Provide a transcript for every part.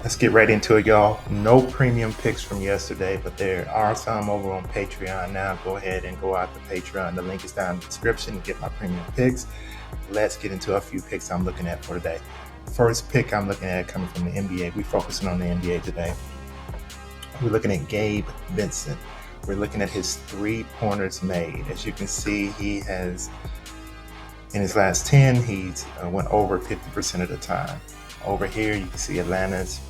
Let's get right into it, y'all. No premium picks from yesterday, but there are some over on Patreon now. Go ahead and go out to Patreon. The link is down in the description to get my premium picks. Let's get into a few picks I'm looking at for today. First pick I'm looking at coming from the NBA. We're focusing on the NBA today. We're looking at Gabe Vincent. We're looking at his 3-pointers made. As you can see, he has, in his last 10, he's went over 50% of the time. Over here, you can see Atlanta's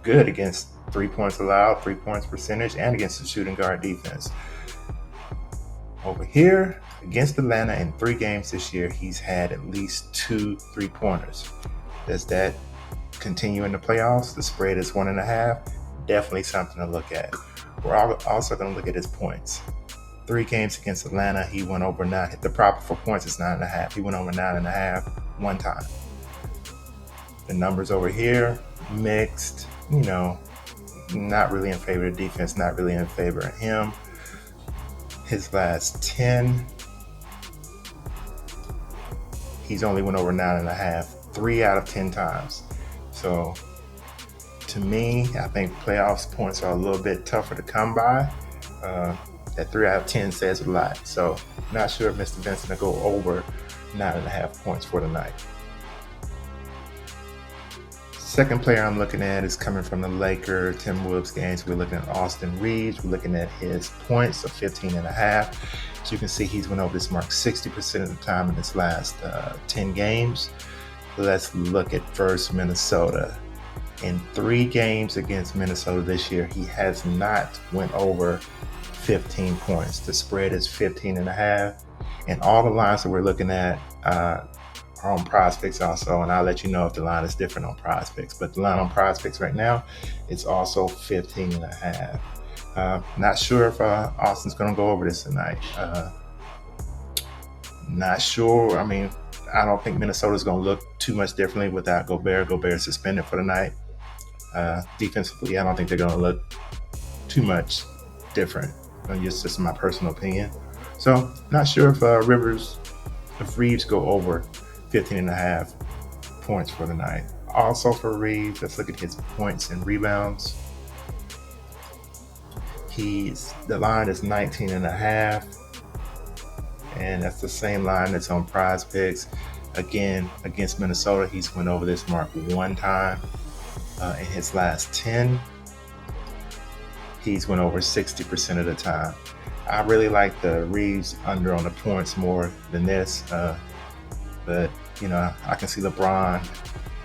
good against 3 points allowed, 3 points percentage, and against the shooting guard defense. Over here, against Atlanta in 3 games this year, he's had at least 2 3-pointers. Does that continue in the playoffs? The spread is 1.5. Definitely something to look at. We're also going to look at his points. 3 games against Atlanta, he went over 9. The proper for points is 9.5. He went over 9.5 one time. The numbers over here, mixed, not really in favor of the defense, not really in favor of him. His last 10, he's only went over 9.5, 3 out of 10 times. So to me, I think playoffs points are a little bit tougher to come by. That 3 out of 10 says a lot. So not sure if Mr. Vincent will go over 9.5 points for the night. Second player I'm looking at is coming from the Timberwolves games. We're looking at Austin Reeves. We're looking at his points of 15.5. So you can see he's went over this mark 60% of the time in his last 10 games. Let's look at first Minnesota. In 3 games against Minnesota this year, he has not went over 15 points. The spread is 15.5. And all the lines that we're looking at are on Prizepicks also, and I'll let you know if the line is different on Prizepicks. But the line on Prizepicks right now, it's also 15.5. Not sure if Austin's going to go over this tonight. Not sure. I mean, I don't think Minnesota's going to look too much differently without Gobert. Gobert suspended for the night. Defensively, I don't think they're going to look too much different. It's just my personal opinion. So, not sure if Reeves go over 15.5 points for the night. Also for Reeves, let's look at his points and rebounds. The line is 19.5, and that's the same line that's on Prizepicks. Again, against Minnesota, he's went over this mark 1 time. In his last 10, he's went over 60% of the time. I really like the Reeves under on the points more than this. But, I can see LeBron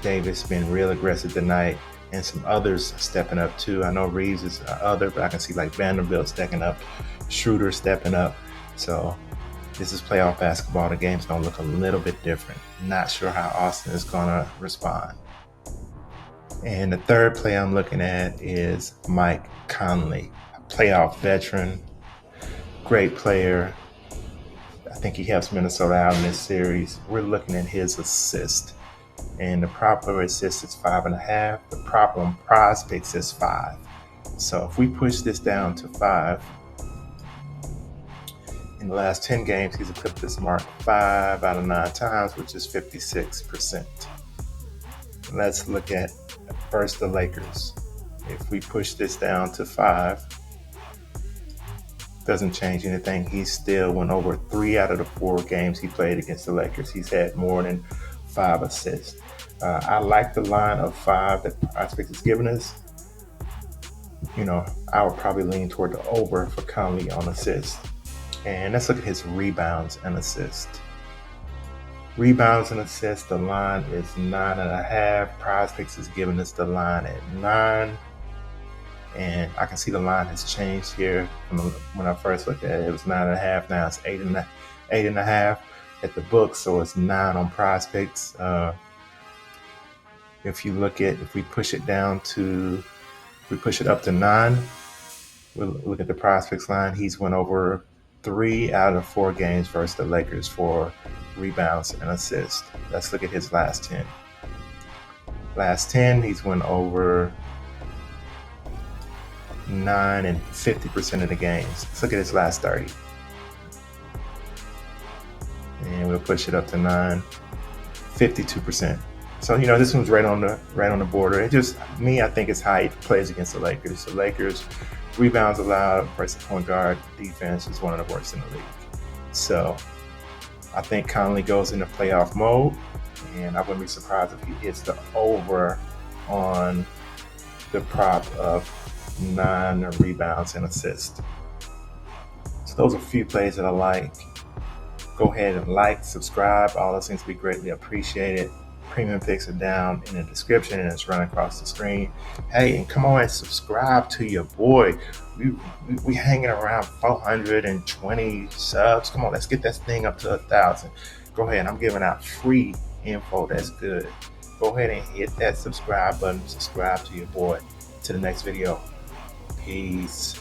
Davis being real aggressive tonight and some others stepping up too. I know Reeves is other, but I can see like Vanderbilt stepping up, Schroeder stepping up. So this is playoff basketball. The game's going to look a little bit different. Not sure how Austin is going to respond. And the third play I'm looking at is Mike Conley, a playoff veteran, great player. I think he helps Minnesota out in this series. We're looking at his assist. And the proper assist is 5.5. The proper on Prizepicks is 5. So if we push this down to 5, in the last 10 games, he's eclipsed this mark 5 out of 9 times, which is 56%. Let's look at first the Lakers. If we push this down to 5, doesn't change anything. He still went over 3 out of the 4 games he played against the Lakers. He's had more than 5 assists. I like the line of 5 that Prizepicks is giving us. I would probably lean toward the over for Conley on assists. And let's look at his rebounds and assists. Rebounds and assists, the line is 9.5. Prizepicks is giving us the line at 9. And I can see the line has changed here. When I first looked at it, it was 9.5. Now it's 8.5 at the book, so it's 9 on Prizepicks. If we push it up to 9, we'll look at the Prizepicks line. He's went over 3 out of 4 games versus the Lakers for rebounds and assists. Let's look at his last 10. Last 10, he's went over 9 and 50% of the games. Let's look at his last 30. And we'll push it up to 9, 52%. So this one's right on the border. It just me, I think it's how he plays against the Lakers. The Lakers rebounds allowed versus point guard defense is one of the worst in the league. So I think Conley goes into playoff mode, and I wouldn't be surprised if he hits the over on the prop of 9 rebounds and assists. So those are a few plays that I like. Go ahead and like, subscribe. All those things would be greatly appreciated. Premium picks are down in the description and it's running across the screen. Hey, and come on and subscribe to your boy. We hanging around 420 subs. Come on, let's get this thing up to 1,000. Go ahead, I'm giving out free info that's good. Go ahead and hit that subscribe button. Subscribe to your boy. To the next video. Peace.